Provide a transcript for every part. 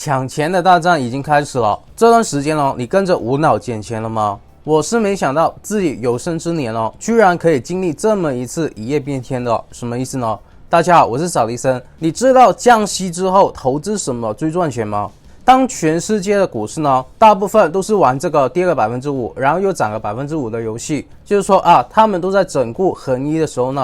抢钱的大战已经开始了。这段时间你跟着无脑捡钱了吗？我是没想到自己有生之年居然可以经历这么一次一夜变天的，什么意思呢？大家好，我是扫地僧。你知道降息之后投资什么最赚钱吗？当全世界的股市大部分都是玩这个跌个 5%， 然后又涨个 5% 的游戏，就是说他们都在整固横一的时候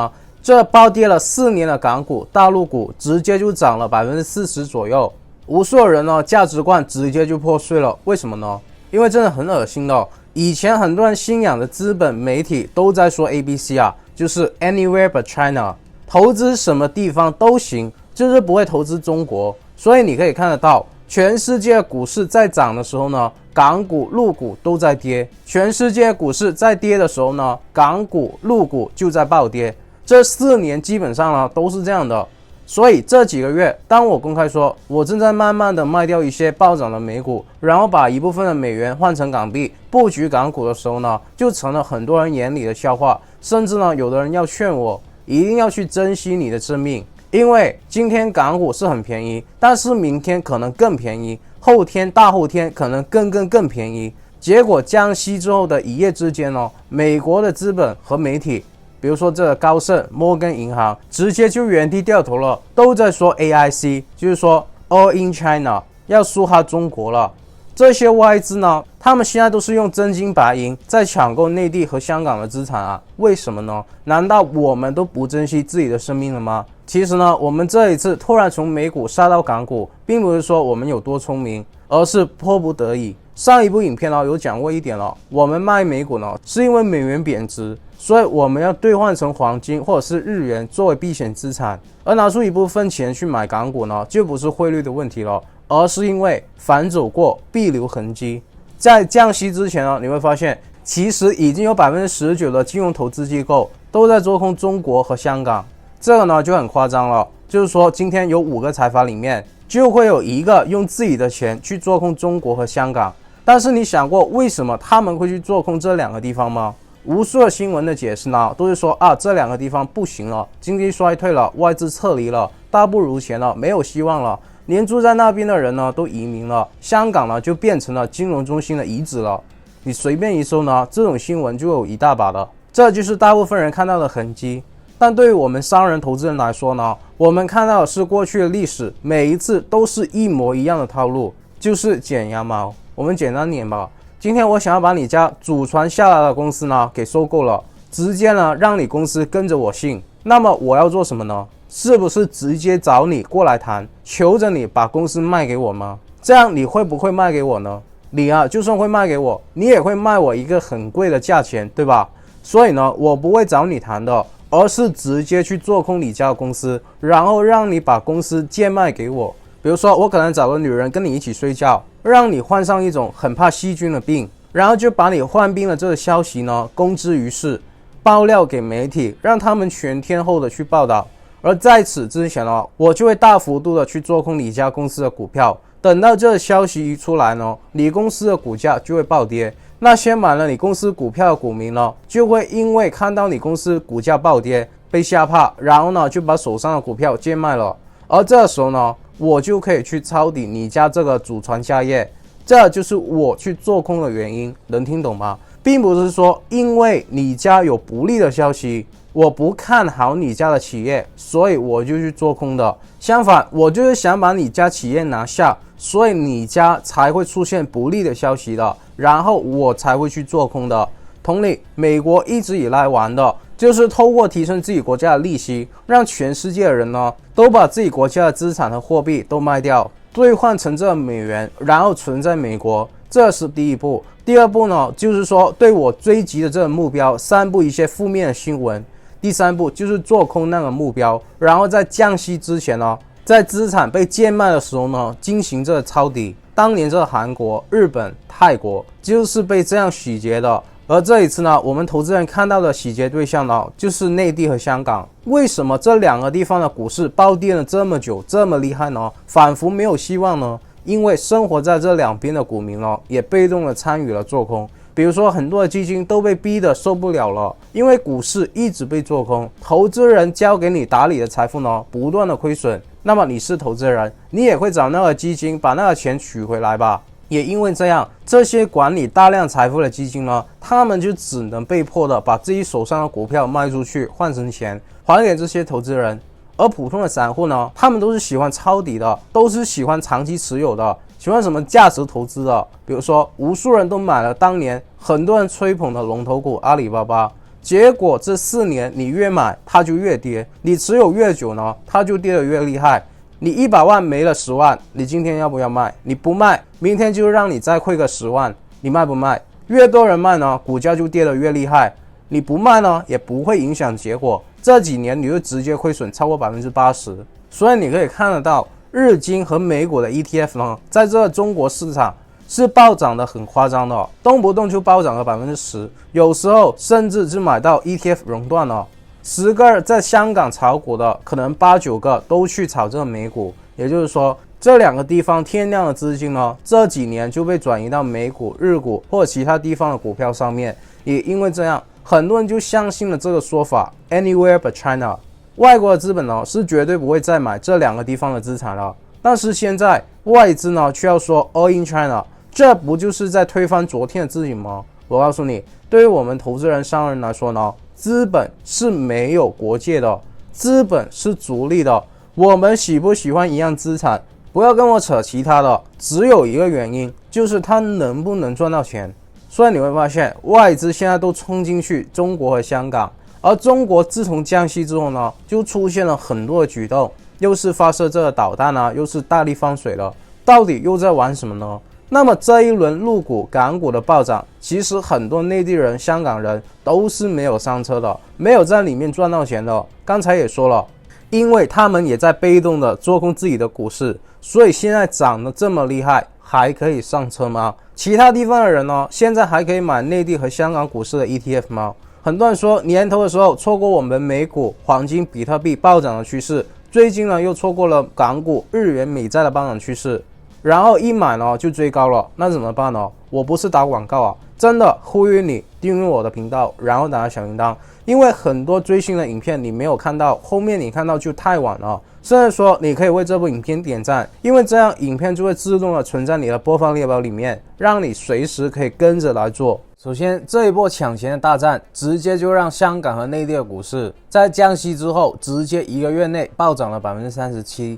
这暴跌了4年的港股、大陆股直接就涨了 40% 左右，无数人价值观直接就破碎了。为什么呢？因为真的很恶心的。以前很多人信仰的资本媒体都在说 ABC 就是 Anywhere but China， 投资什么地方都行，就是不会投资中国。所以你可以看得到，全世界股市在涨的时候港股、陆股都在跌；全世界股市在跌的时候港股、陆股就在暴跌。这4年基本上都是这样的。所以这几个月，当我公开说我正在慢慢的卖掉一些暴涨的美股，然后把一部分的美元换成港币，布局港股的时候就成了很多人眼里的笑话。甚至有的人要劝我一定要去珍惜你的生命，因为今天港股是很便宜，但是明天可能更便宜，后天、大后天可能更便宜。结果降息之后的一夜之间美国的资本和媒体，比如说这个高盛、摩根银行直接就原地掉头了，都在说 AIC， 就是说 All in China， 要输哈中国了。这些外资他们现在都是用真金白银在抢购内地和香港的资产为什么呢？难道我们都不珍惜自己的生命了吗？其实我们这一次突然从美股杀到港股，并不是说我们有多聪明，而是迫不得已。上一部影片有讲过一点我们卖美股是因为美元贬值，所以我们要兑换成黄金或者是日元作为避险资产，而拿出一部分钱去买港股就不是汇率的问题了，而是因为反走过必留痕迹。在降息之前你会发现其实已经有 19% 的金融投资机构都在做空中国和香港。这个就很夸张了，就是说今天有5个财阀里面就会有1个用自己的钱去做空中国和香港。但是你想过为什么他们会去做空这2个地方吗？无数的新闻的解释都是说这2个地方不行了，经济衰退了，外资撤离了，大不如前了，没有希望了，连住在那边的人都移民了，香港就变成了金融中心的遗址了。你随便一搜这种新闻就有一大把的，这就是大部分人看到的痕迹。但对于我们商人投资人来说我们看到的是过去的历史，每一次都是一模一样的套路，就是剪羊毛。我们简单点吧，今天我想要把你家祖传下来的公司给收购了，直接让你公司跟着我姓，那么我要做什么呢？是不是直接找你过来谈，求着你把公司卖给我吗？这样你会不会卖给我呢？你就算会卖给我，你也会卖我一个很贵的价钱，对吧？所以我不会找你谈的，而是直接去做空你家的公司，然后让你把公司贱卖给我。比如说我可能找个女人跟你一起睡觉，让你患上一种很怕细菌的病，然后就把你患病的这个消息公之于世，爆料给媒体，让他们全天候的去报道。而在此之前我就会大幅度的去做空你家公司的股票，等到这个消息一出来你公司的股价就会暴跌，那些买了你公司股票的股民就会因为看到你公司股价暴跌被吓怕，然后就把手上的股票贱卖了。而这时候我就可以去抄底你家这个祖传家业，这就是我去做空的原因，能听懂吗？并不是说因为你家有不利的消息，我不看好你家的企业，所以我就去做空的。相反，我就是想把你家企业拿下，所以你家才会出现不利的消息的，然后我才会去做空的。同理，美国一直以来玩的就是透过提升自己国家的利息，让全世界的人都把自己国家的资产和货币都卖掉，兑换成这美元，然后存在美国。这是第一步。第二步就是说对我追击的这个目标散布一些负面的新闻。第3步就是做空那个目标，然后在降息之前在资产被贱卖的时候进行这个抄底。当年这个韩国、日本、泰国就是被这样洗劫的。而这一次我们投资人看到的洗劫对象就是内地和香港。为什么这2个地方的股市暴跌了这么久，这么厉害呢？仿佛没有希望呢？因为生活在这2边的股民也被动的参与了做空。比如说很多的基金都被逼得受不了了，因为股市一直被做空，投资人交给你打理的财富不断的亏损，那么你是投资人，你也会找那个基金把那个钱取回来吧。也因为这样，这些管理大量财富的基金呢，他们就只能被迫的把自己手上的股票卖出去，换成钱还给这些投资人。而普通的散户呢，他们都是喜欢抄底的，都是喜欢长期持有的，喜欢什么价值投资的。比如说，无数人都买了当年很多人吹捧的龙头股阿里巴巴，结果这4年你越买它就越跌，你持有越久呢，它就跌得越厉害。你100万没了10万，你今天要不要卖？你不卖，明天就让你再亏个10万，你卖不卖？越多人卖呢，股价就跌得越厉害。你不卖呢，也不会影响结果。这几年你就直接亏损超过80%。所以你可以看得到，日经和美股的 ETF 呢，在这个中国市场是暴涨的很夸张的，动不动就暴涨了10%，有时候甚至是买到 ETF 熔断了。10个在香港炒股的，可能8、9个都去炒这个美股。也就是说，这2个地方天量的资金呢，这几年就被转移到美股、日股或者其他地方的股票上面。也因为这样，很多人就相信了这个说法 Anywhere but China。 外国的资本呢，是绝对不会再买这2个地方的资产了。但是现在外资呢，却要说 All in China， 这不就是在推翻昨天的自己吗？我告诉你，对于我们投资人、商人来说呢，资本是没有国界的，资本是逐利的。我们喜不喜欢一样资产，不要跟我扯其他的，只有一个原因，就是它能不能赚到钱。所以你会发现，外资现在都冲进去中国和香港，而中国自从降息之后呢，就出现了很多的举动，又是发射这个导弹啊，又是大力放水了，到底又在玩什么呢？那么这一轮陆股、港股的暴涨，其实很多内地人、香港人都是没有上车的，没有在里面赚到钱的。刚才也说了，因为他们也在被动的做空自己的股市，所以现在涨得这么厉害，还可以上车吗？其他地方的人呢，现在还可以买内地和香港股市的 ETF 吗？很多人说年头的时候错过我们美股、黄金、比特币暴涨的趋势，最近呢又错过了港股、日元、美债的暴涨趋势。然后一买呢就追高了，那怎么办呢？我不是打广告啊，真的呼吁你订阅我的频道，然后打开小铃铛，因为很多追星的影片你没有看到，后面你看到就太晚了。甚至说你可以为这部影片点赞，因为这样影片就会自动的存在你的播放列表里面，让你随时可以跟着来做。首先，这一波抢钱的大战，直接就让香港和内地的股市在降息之后，直接1个月内暴涨了37%。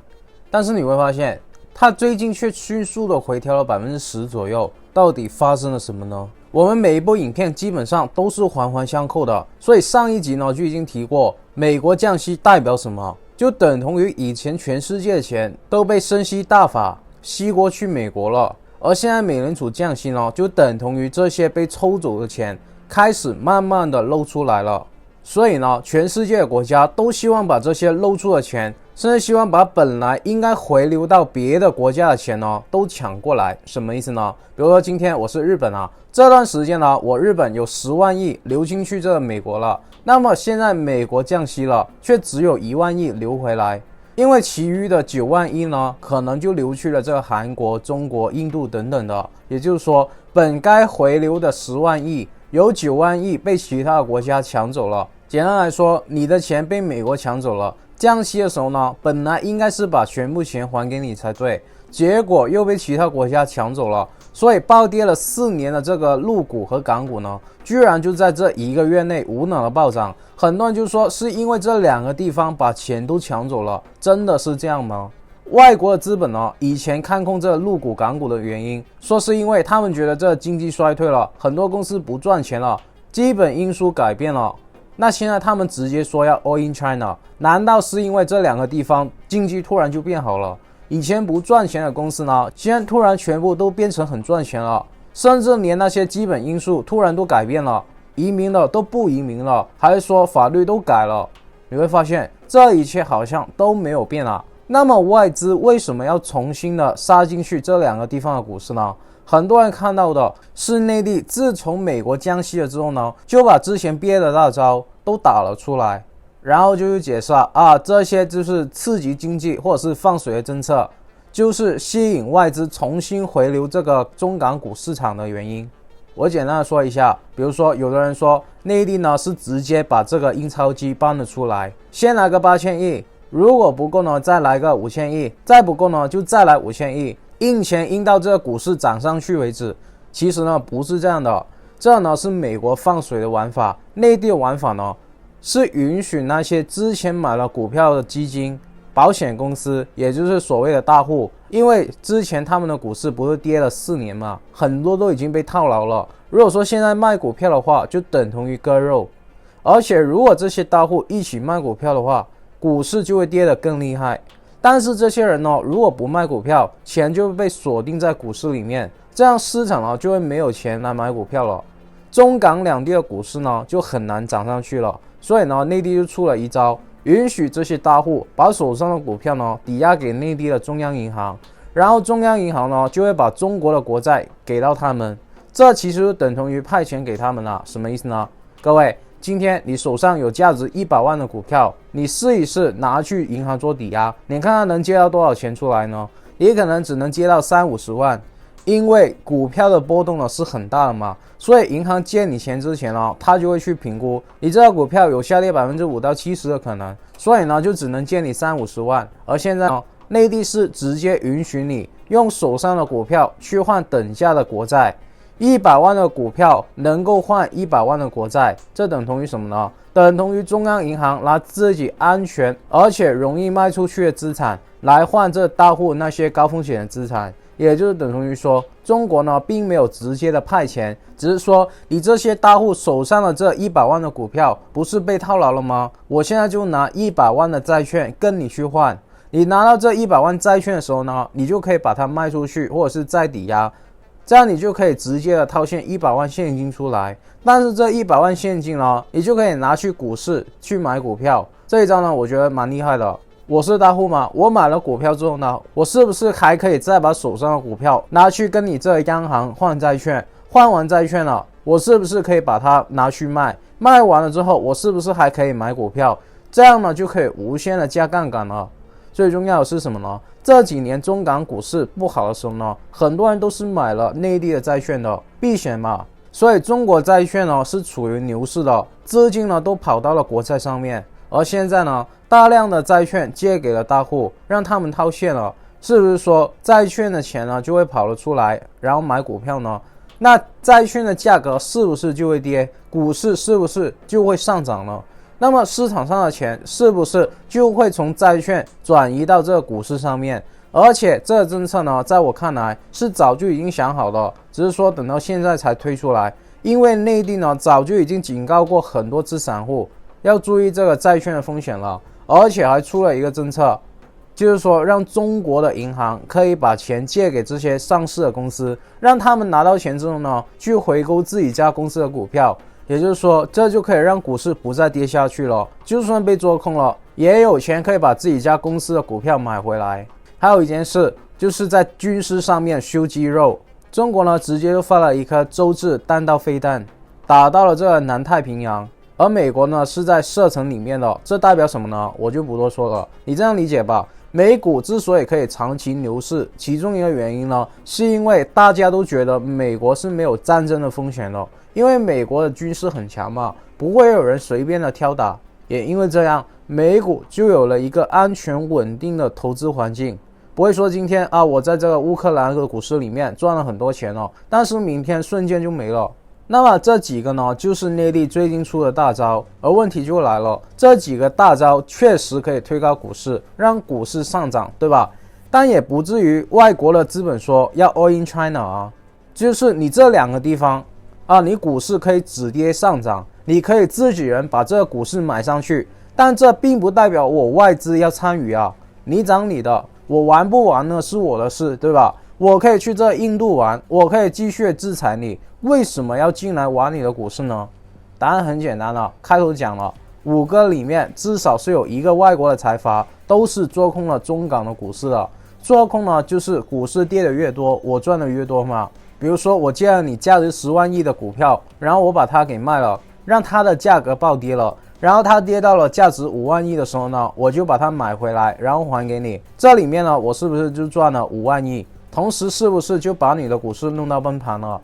但是你会发现，它最近却迅速的回调了10%左右，到底发生了什么呢？我们每一部影片基本上都是环环相扣的，所以上一集呢就已经提过，美国降息代表什么？就等同于以前全世界的钱都被升息大法吸过去美国了，而现在美联储降息呢，就等同于这些被抽走的钱开始慢慢的漏出来了。所以呢，全世界的国家都希望把这些漏出的钱，甚至希望把本来应该回流到别的国家的钱呢，都抢过来。什么意思呢？比如说今天我是日本啊，这段时间呢，我日本有10万亿流进去这个美国了，那么现在美国降息了，却只有1万亿流回来，因为其余的9万亿呢，可能就流去了这个韩国、中国、印度等等的。也就是说，本该回流的10万亿，有9万亿被其他的国家抢走了。简单来说，你的钱被美国抢走了，降息的时候呢，本来应该是把全部钱还给你才对，结果又被其他国家抢走了，所以暴跌了4年的这个陆股和港股呢，居然就在这1个月内无脑的暴涨。很多人就说是因为这2个地方把钱都抢走了，真的是这样吗？外国的资本呢，以前看空这个陆股、港股的原因，说是因为他们觉得这经济衰退了，很多公司不赚钱了，基本因素改变了。那现在他们直接说要 All in China， 难道是因为这2个地方经济突然就变好了？以前不赚钱的公司呢，现在突然全部都变成很赚钱了，甚至连那些基本因素突然都改变了，移民了都不移民了，还是说法律都改了。你会发现这一切好像都没有变啊。那么外资为什么要重新的杀进去这2个地方的股市呢？很多人看到的是内地自从美国降息了之后呢，就把之前憋的大招都打了出来，然后就解释啊，这些就是刺激经济或者是放水的政策，就是吸引外资重新回流这个中港股市场的原因。我简单的说一下，比如说有的人说内地呢是直接把这个印钞机搬了出来，先来个8000亿，如果不够呢，再来个5000亿，再不够呢，就再来5000亿，印钱印到这个股市涨上去为止。其实呢，不是这样的，这呢是美国放水的玩法，内地的玩法呢是允许那些之前买了股票的基金、保险公司，也就是所谓的大户，因为之前他们的股市不是跌了4年嘛，很多都已经被套牢了。如果说现在卖股票的话，就等同于割肉。而且如果这些大户一起卖股票的话，股市就会跌得更厉害。但是这些人呢，如果不卖股票，钱就会被锁定在股市里面，这样市场呢就会没有钱来买股票了。中港两地的股市呢就很难涨上去了。所以呢，内地就出了一招，允许这些大户把手上的股票呢抵押给内地的中央银行，然后中央银行呢就会把中国的国债给到他们。这其实就等同于派钱给他们了。什么意思呢？各位，今天你手上有价值100万的股票，你试一试拿去银行做抵押，你看看能借到多少钱出来呢？你可能只能借到30-50万，因为股票的波动呢是很大的嘛，所以银行借你钱之前呢，他就会去评估你这个股票有下跌5%到70%的可能，所以呢就只能借你30-50万。而现在呢，内地是直接允许你用手上的股票去换等价的国债。100万的股票能够换100万的国债，这等同于什么呢？等同于中央银行拿自己安全而且容易卖出去的资产来换这大户那些高风险的资产，也就是等同于说，中国呢并没有直接的派钱，只是说你这些大户手上的这100万的股票不是被套牢了吗？我现在就拿100万的债券跟你去换，你拿到这100万债券的时候呢，你就可以把它卖出去，或者是再抵押。这样你就可以直接的套现100万现金出来，但是这100万现金呢，你就可以拿去股市去买股票。这一招呢，我觉得蛮厉害的。我是大户嘛，我买了股票之后呢，我是不是还可以再把手上的股票拿去跟你这央行换债券？换完债券了，我是不是可以把它拿去卖？卖完了之后，我是不是还可以买股票？这样呢，就可以无限的加杠杆了。最重要的是什么呢？这几年中港股市不好的时候呢，很多人都是买了内地的债券的，避险嘛。所以中国债券呢是处于牛市的，资金呢都跑到了国债上面。而现在呢，大量的债券借给了大户，让他们套现了，是不是说债券的钱呢就会跑了出来，然后买股票呢？那债券的价格是不是就会跌？股市是不是就会上涨呢？那么市场上的钱是不是就会从债券转移到这个股市上面？而且这个政策呢，在我看来是早就已经想好了，只是说等到现在才推出来。因为内地呢早就已经警告过很多资散户要注意这个债券的风险了，而且还出了一个政策，就是说让中国的银行可以把钱借给这些上市的公司，让他们拿到钱之后呢，去回购自己家公司的股票。也就是说，这就可以让股市不再跌下去了，就算被做空了，也有钱可以把自己家公司的股票买回来。还有一件事，就是在军事上面秀肌肉，中国呢直接就发了一颗洲际弹道飞弹，打到了这个南太平洋，而美国呢是在射程里面的，这代表什么呢？我就不多说了，你这样理解吧。美股之所以可以长期牛市，其中一个原因呢，是因为大家都觉得美国是没有战争的风险的，因为美国的军事很强嘛，不会有人随便的挑打。也因为这样，美股就有了一个安全稳定的投资环境，不会说今天啊，我在这个乌克兰的股市里面赚了很多钱哦，但是明天瞬间就没了。那么这几个呢，就是内地最近出的大招，而问题就来了，这几个大招确实可以推高股市，让股市上涨，对吧？但也不至于外国的资本说要 all in China 啊，就是你这两个地方啊，你股市可以止跌上涨，你可以自己人把这个股市买上去，但这并不代表我外资要参与啊，你涨你的，我玩不玩呢是我的事，对吧？我可以去这印度玩，我可以继续制裁你，为什么要进来玩你的股市呢？答案很简单了，开头讲了，5个里面至少是有1个外国的财阀都是做空了中港的股市的。做空呢，就是股市跌得越多，我赚的越多嘛。比如说我借了你价值10万亿的股票，然后我把它给卖了，让它的价格暴跌了，然后它跌到了价值5万亿的时候呢，我就把它买回来，然后还给你。这里面呢，我是不是就赚了5万亿？同时是不是就把你的股市弄到崩盘了？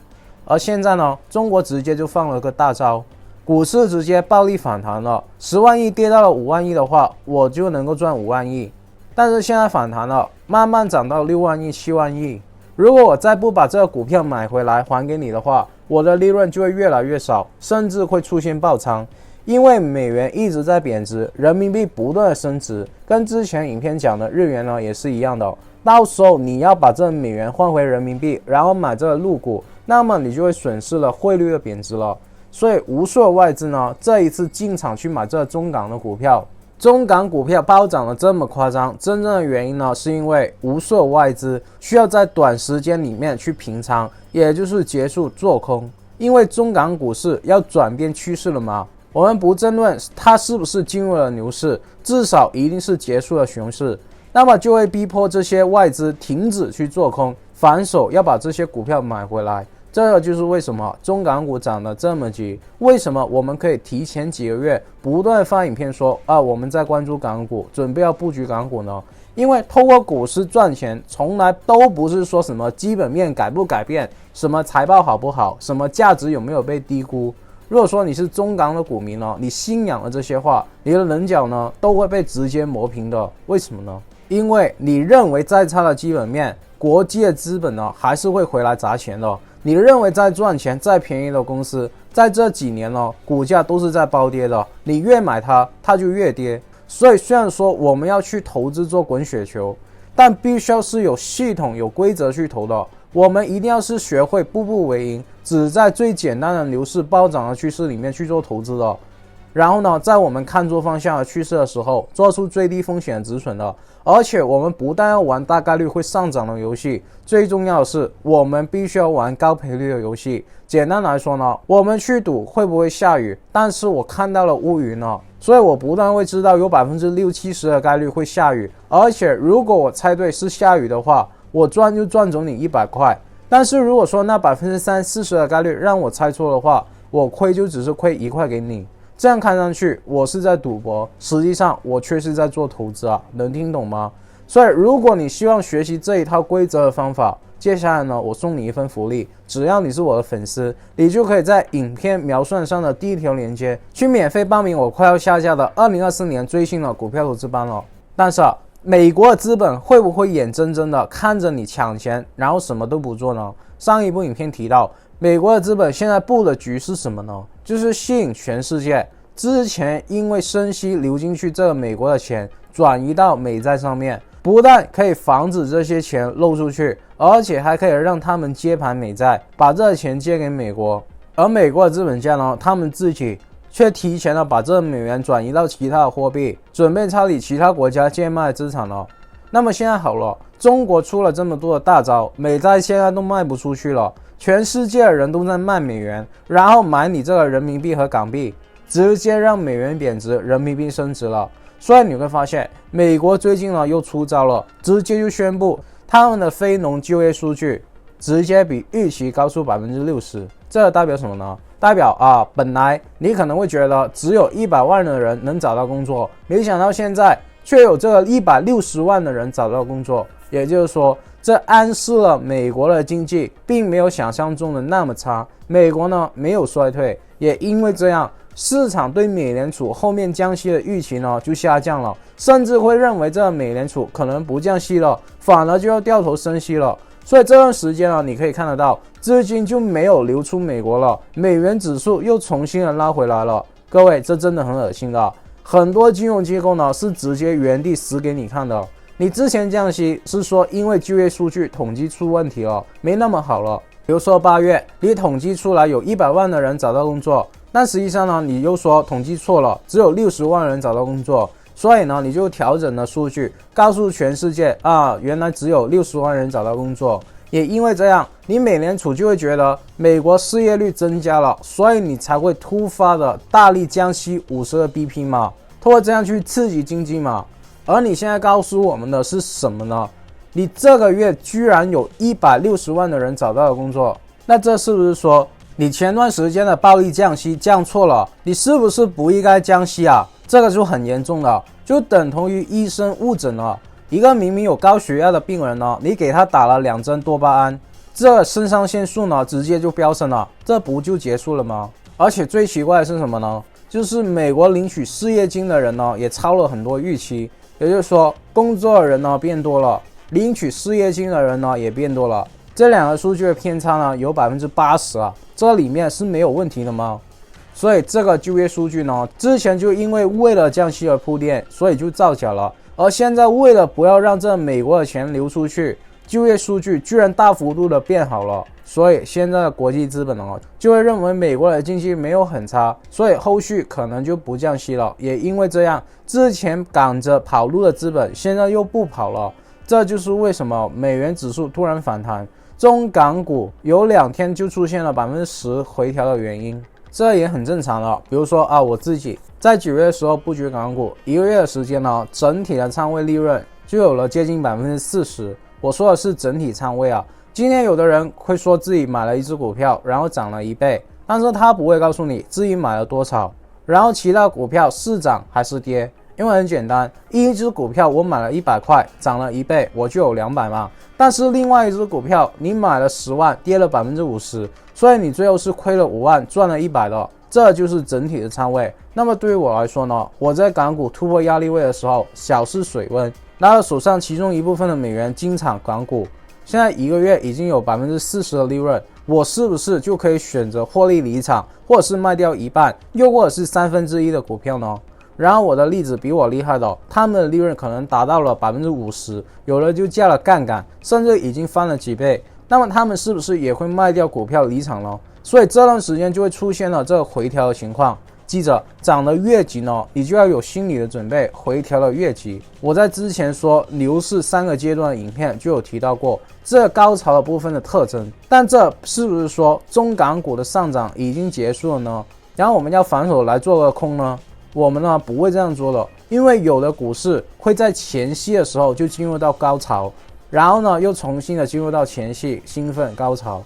而现在呢，中国直接就放了个大招，股市直接暴力反弹了，10万亿跌到了5万亿的话，我就能够赚5万亿。但是现在反弹了，慢慢涨到6万亿、7万亿。如果我再不把这个股票买回来还给你的话，我的利润就会越来越少，甚至会出现爆仓。因为美元一直在贬值，人民币不断的升值，跟之前影片讲的日元呢也是一样的。到时候你要把这美元换回人民币，然后买这个陆股，那么你就会损失了汇率的贬值了。所以无数的外资呢，这一次进场去买这中港的股票。中港股票暴涨的这么夸张，真正的原因呢，是因为无数的外资需要在短时间里面去平仓，也就是结束做空。因为中港股市要转变趋势了嘛，我们不争论它是不是进入了牛市，至少一定是结束了熊市。那么就会逼迫这些外资停止去做空，反手要把这些股票买回来。这个就是为什么中港股涨得这么急，为什么我们可以提前几个月不断发影片说我们在关注港股，准备要布局港股呢？因为透过股市赚钱从来都不是说什么基本面改不改变，什么财报好不好，什么价值有没有被低估。如果说你是中港的股民呢，你信仰的这些话，你的棱角呢都会被直接磨平的。为什么呢？因为你认为再差的基本面，国际的资本呢还是会回来砸钱的。你认为再赚钱再便宜的公司，在这几年呢股价都是在暴跌的，你越买它就越跌。所以虽然说我们要去投资做滚雪球，但必须要是有系统有规则去投的。我们一定要是学会步步为营，只在最简单的牛市暴涨的趋势里面去做投资的。然后呢，在我们看错方向的趋势的时候，做出最低风险的止损的。而且我们不但要玩大概率会上涨的游戏，最重要的是我们必须要玩高赔率的游戏。简单来说呢，我们去赌会不会下雨，但是我看到了乌云呢，所以我不但会知道有60-70%的概率会下雨，而且如果我猜对是下雨的话，我赚就赚走你100块。但是如果说那30-40%的概率让我猜错的话，我亏就只是亏1块给你。这样看上去我是在赌博，实际上我却是在做投资啊，能听懂吗？所以如果你希望学习这一套规则的方法，接下来呢，我送你一份福利，只要你是我的粉丝，你就可以在影片描述上的第一条链接去免费报名我快要下架的2024年最新的股票投资班了。但是美国的资本会不会眼睁睁的看着你抢钱，然后什么都不做呢？上一部影片提到，美国的资本现在布的局是什么呢？就是吸引全世界之前因为升息流进去这个美国的钱转移到美债上面，不但可以防止这些钱漏出去，而且还可以让他们接盘美债，把这钱借给美国。而美国的资本家呢，他们自己却提前的把这美元转移到其他的货币，准备抄底其他国家贱卖资产了。那么现在好了，中国出了这么多的大招，美债现在都卖不出去了，全世界的人都在卖美元，然后买你这个人民币和港币，直接让美元贬值，人民币升值了。所以你会发现，美国最近呢又出招了，直接就宣布他们的非农就业数据直接比预期高出60%。这代表什么呢？代表本来你可能会觉得只有100万的人能找到工作，没想到现在却有这个160万的人找到工作。也就是说，这暗示了美国的经济并没有想象中的那么差，美国呢没有衰退，也因为这样，市场对美联储后面降息的预期呢就下降了，甚至会认为这美联储可能不降息了，反而就要掉头升息了。所以这段时间呢，你可以看得到资金就没有流出美国了，美元指数又重新的拉回来了。各位，这真的很恶心的，很多金融机构呢是直接原地死给你看的。你之前降息是说因为就业数据统计出问题了，没那么好了。比如说8月你统计出来有100万的人找到工作，但实际上呢你又说统计错了，只有60万人找到工作，所以呢你就调整了数据，告诉全世界原来只有60万人找到工作。也因为这样，你美联储就会觉得美国失业率增加了，所以你才会突发的大力降息50个 BP 嘛，通过这样去刺激经济嘛。而你现在告诉我们的是什么呢？你这个月居然有160万的人找到了工作，那这是不是说你前段时间的暴力降息降错了？你是不是不应该降息啊？这个就很严重了，就等同于医生误诊了。一个明明有高血压的病人呢，你给他打了2针多巴胺，这肾上腺素呢直接就飙升了，这不就结束了吗？而且最奇怪的是什么呢？就是美国领取失业金的人呢也超了很多预期，也就是说工作的人呢变多了，领取失业金的人呢也变多了。这两个数据的偏差呢有80%啊，这里面是没有问题的吗？所以这个就业数据呢，之前就因为了降息而铺垫，所以就造假了。而现在为了不要让这美国的钱流出去，就业数据居然大幅度的变好了。所以现在的国际资本呢，就会认为美国的经济没有很差，所以后续可能就不降息了。也因为这样，之前赶着跑路的资本现在又不跑了。这就是为什么美元指数突然反弹，中港股有2天就出现了10%回调的原因。这也很正常了。比如说我自己在9月的时候布局港股，1个月的时间呢，整体的仓位利润就有了接近40%。我说的是整体仓位啊。今天有的人会说自己买了一只股票，然后涨了1倍，但是他不会告诉你自己买了多少，然后其他股票是涨还是跌。因为很简单，一只股票我买了100块，涨了1倍，我就有200嘛。但是另外一只股票你买了10万，跌了50%，所以你最后是亏了5万，赚了100的。这就是整体的仓位。那么对于我来说呢，我在港股突破压力位的时候，小试水温，拿了手上其中一部分的美元进场港股，现在1个月已经有40%的利润，我是不是就可以选择获利离场，或者是卖掉一半，又或者是1/3的股票呢？然后我的例子比我厉害的，他们的利润可能达到了50%，有的就加了杠杆，甚至已经翻了几倍。那么他们是不是也会卖掉股票离场呢？所以这段时间就会出现了这个回调的情况。记着，涨得越急呢，你就要有心理的准备，回调的越急。我在之前说牛市3个阶段的影片就有提到过这高潮的部分的特征，但这是不是说中港股的上涨已经结束了呢？然后我们要反手来做个空呢？我们呢不会这样做的，因为有的股市会在前夕的时候就进入到高潮，然后呢又重新的进入到前夕兴奋高潮。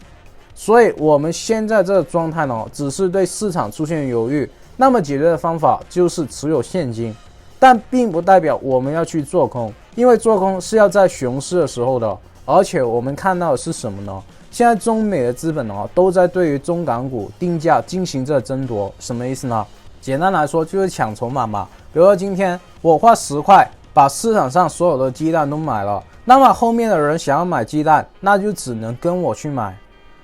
所以我们现在这个状态呢，只是对市场出现犹豫，那么解决的方法就是持有现金，但并不代表我们要去做空，因为做空是要在熊市的时候的。而且我们看到的是什么呢？现在中美的资本呢都在对于中港股定价进行着争夺。什么意思呢？简单来说就是抢筹码嘛。比如说今天我花10块把市场上所有的鸡蛋都买了，那么后面的人想要买鸡蛋，那就只能跟我去买，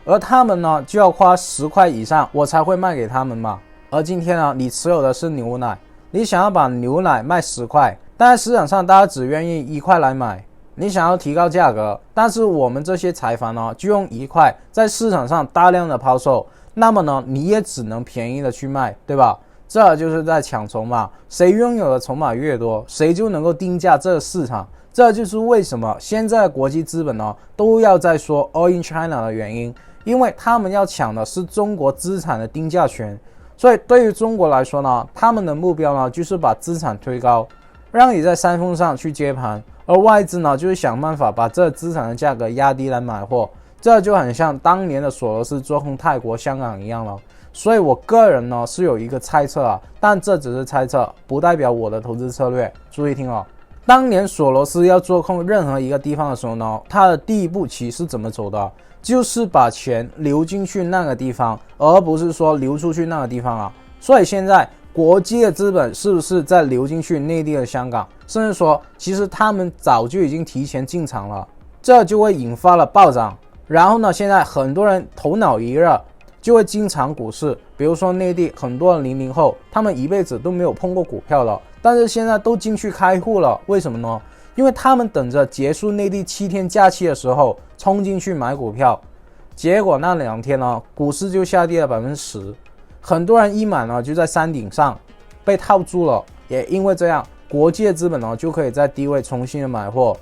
而他们呢就要花10块以上我才会卖给他们嘛。而今天呢，你持有的是牛奶，你想要把牛奶卖10块，但是市场上大家只愿意1块来买，你想要提高价格，但是我们这些财阀呢就用1块在市场上大量的抛售，那么呢你也只能便宜的去卖，对吧？这就是在抢筹码，谁拥有的筹码越多，谁就能够定价这个市场。这就是为什么现在国际资本呢都要在说 All in China 的原因，因为他们要抢的是中国资产的定价权。所以对于中国来说呢，他们的目标呢就是把资产推高，让你在山峰上去接盘，而外资呢就是想办法把这资产的价格压低来买货。这就很像当年的索罗斯做空泰国、香港一样了。所以我个人呢是有一个猜测啊，但这只是猜测，不代表我的投资策略。注意听哦，当年索罗斯要做空任何一个地方的时候呢，他的第一步棋是怎么走的？就是把钱流进去那个地方，而不是说流出去那个地方啊。所以现在国际的资本是不是在流进去内地的香港，甚至说其实他们早就已经提前进场了，这就会引发了暴涨。然后呢，现在很多人头脑一热就会进场股市，比如说内地很多的00后，他们一辈子都没有碰过股票了，但是现在都进去开户了。为什么呢？因为他们等着结束内地7天假期的时候冲进去买股票，结果那2天呢，股市就下跌了10%，很多人一买呢就在山顶上被套住了。也因为这样，国际的资本呢就可以在低位重新的买货。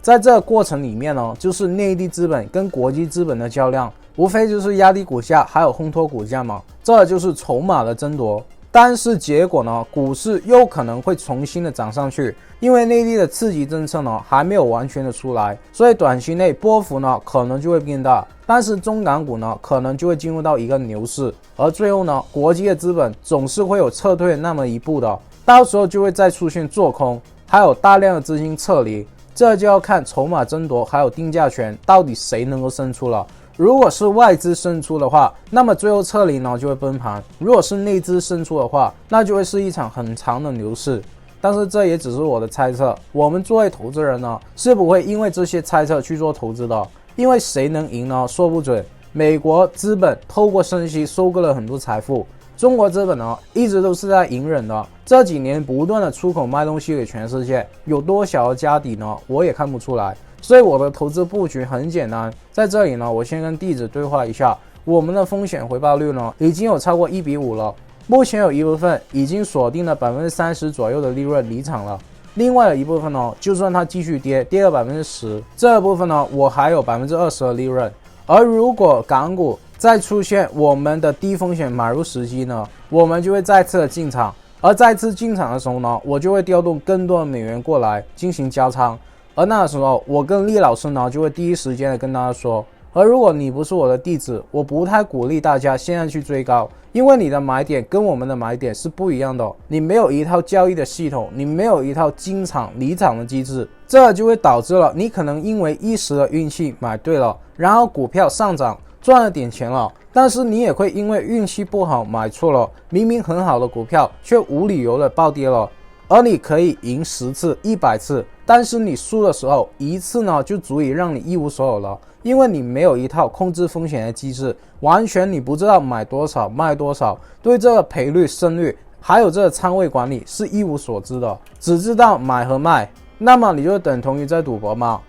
在这个过程里面呢，就是内地资本跟国际资本的较量，无非就是压低股价还有烘托股价嘛，这就是筹码的争夺。但是结果呢，股市又可能会重新的涨上去，因为内地的刺激政策呢还没有完全的出来，所以短期内波幅呢可能就会变大，但是中港股呢可能就会进入到一个牛市，而最后呢，国际的资本总是会有撤退那么一步的，到时候就会再出现做空，还有大量的资金撤离，这就要看筹码争夺还有定价权到底谁能够胜出了。如果是外资胜出的话，那么最后撤离呢就会崩盘；如果是内资胜出的话，那就会是一场很长的牛市。但是这也只是我的猜测，我们作为投资人呢，是不会因为这些猜测去做投资的，因为谁能赢呢？说不准。美国资本透过升息收割了很多财富，中国资本呢一直都是在隐忍的，这几年不断的出口卖东西给全世界，有多小的家底呢？我也看不出来。所以我的投资布局很简单，在这里呢，我先跟弟子对话一下，我们的风险回报率呢已经有超过1:5了。目前有一部分已经锁定了30%左右的利润离场了，另外的一部分呢，就算它继续跌了10%，这部分呢，我还有20%的利润。而如果港股再出现我们的低风险买入时机呢，我们就会再次的进场，而再次进场的时候呢，我就会调动更多的美元过来进行加仓，而那时候我跟厉老师呢就会第一时间的跟大家说。而如果你不是我的弟子，我不太鼓励大家现在去追高，因为你的买点跟我们的买点是不一样的，你没有一套交易的系统，你没有一套进场离场的机制，这就会导致了你可能因为一时的运气买对了，然后股票上涨赚了点钱了，但是你也会因为运气不好买错了，明明很好的股票却无理由的暴跌了。而你可以赢10次、100次，但是你输的时候一次呢就足以让你一无所有了，因为你没有一套控制风险的机制，完全你不知道买多少卖多少，对这个赔率胜率还有这个仓位管理是一无所知的，只知道买和卖，那么你就等同于在赌博嘛。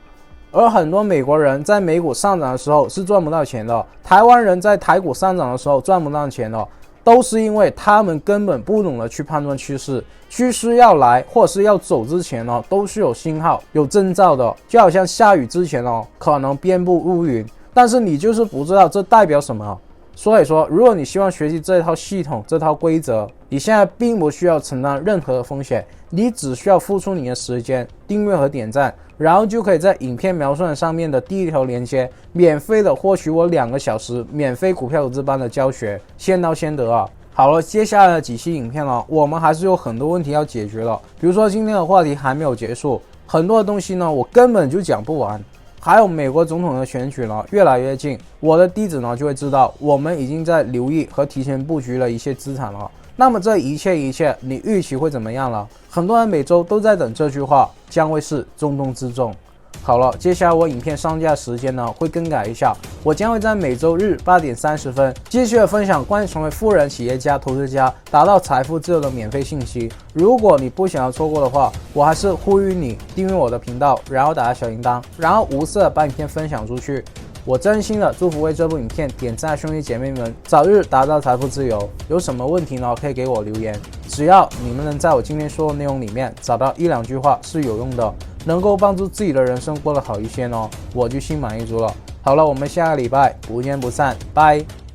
而很多美国人在美股上涨的时候是赚不到钱的，台湾人在台股上涨的时候赚不到钱的，都是因为他们根本不懂得去判断趋势，趋势要来或是要走之前呢，都是有信号、有征兆的，就好像下雨之前哦，可能遍布乌云，但是你就是不知道这代表什么。所以说，如果你希望学习这套系统、这套规则，你现在并不需要承担任何的风险，你只需要付出你的时间、订阅和点赞，然后就可以在影片描述上面的第一条链接，免费的获取我2个小时免费股票投资班的教学，先到先得啊！好了，接下来的几期影片呢，我们还是有很多问题要解决的，比如说今天的话题还没有结束，很多的东西呢，我根本就讲不完。还有美国总统的选举呢越来越近，我的弟子呢就会知道我们已经在留意和提前布局了一些资产了。那么这一切你预期会怎么样了？很多人每周都在等这句话，将会是重中之重。好了，接下来我影片上架时间呢会更改一下，我将会在每周日8点30分继续的分享关于成为富人、企业家、投资家、达到财富自由的免费信息。如果你不想要错过的话，我还是呼吁你订阅我的频道，然后打开小铃铛，然后无私的把影片分享出去。我真心的祝福为这部影片点赞兄弟姐妹们早日达到财富自由。有什么问题呢？可以给我留言，只要你们能在我今天说的内容里面找到1-2句话是有用的，能够帮助自己的人生过得好一些呢，我就心满意足了。好了，我们下个礼拜不见不散，拜。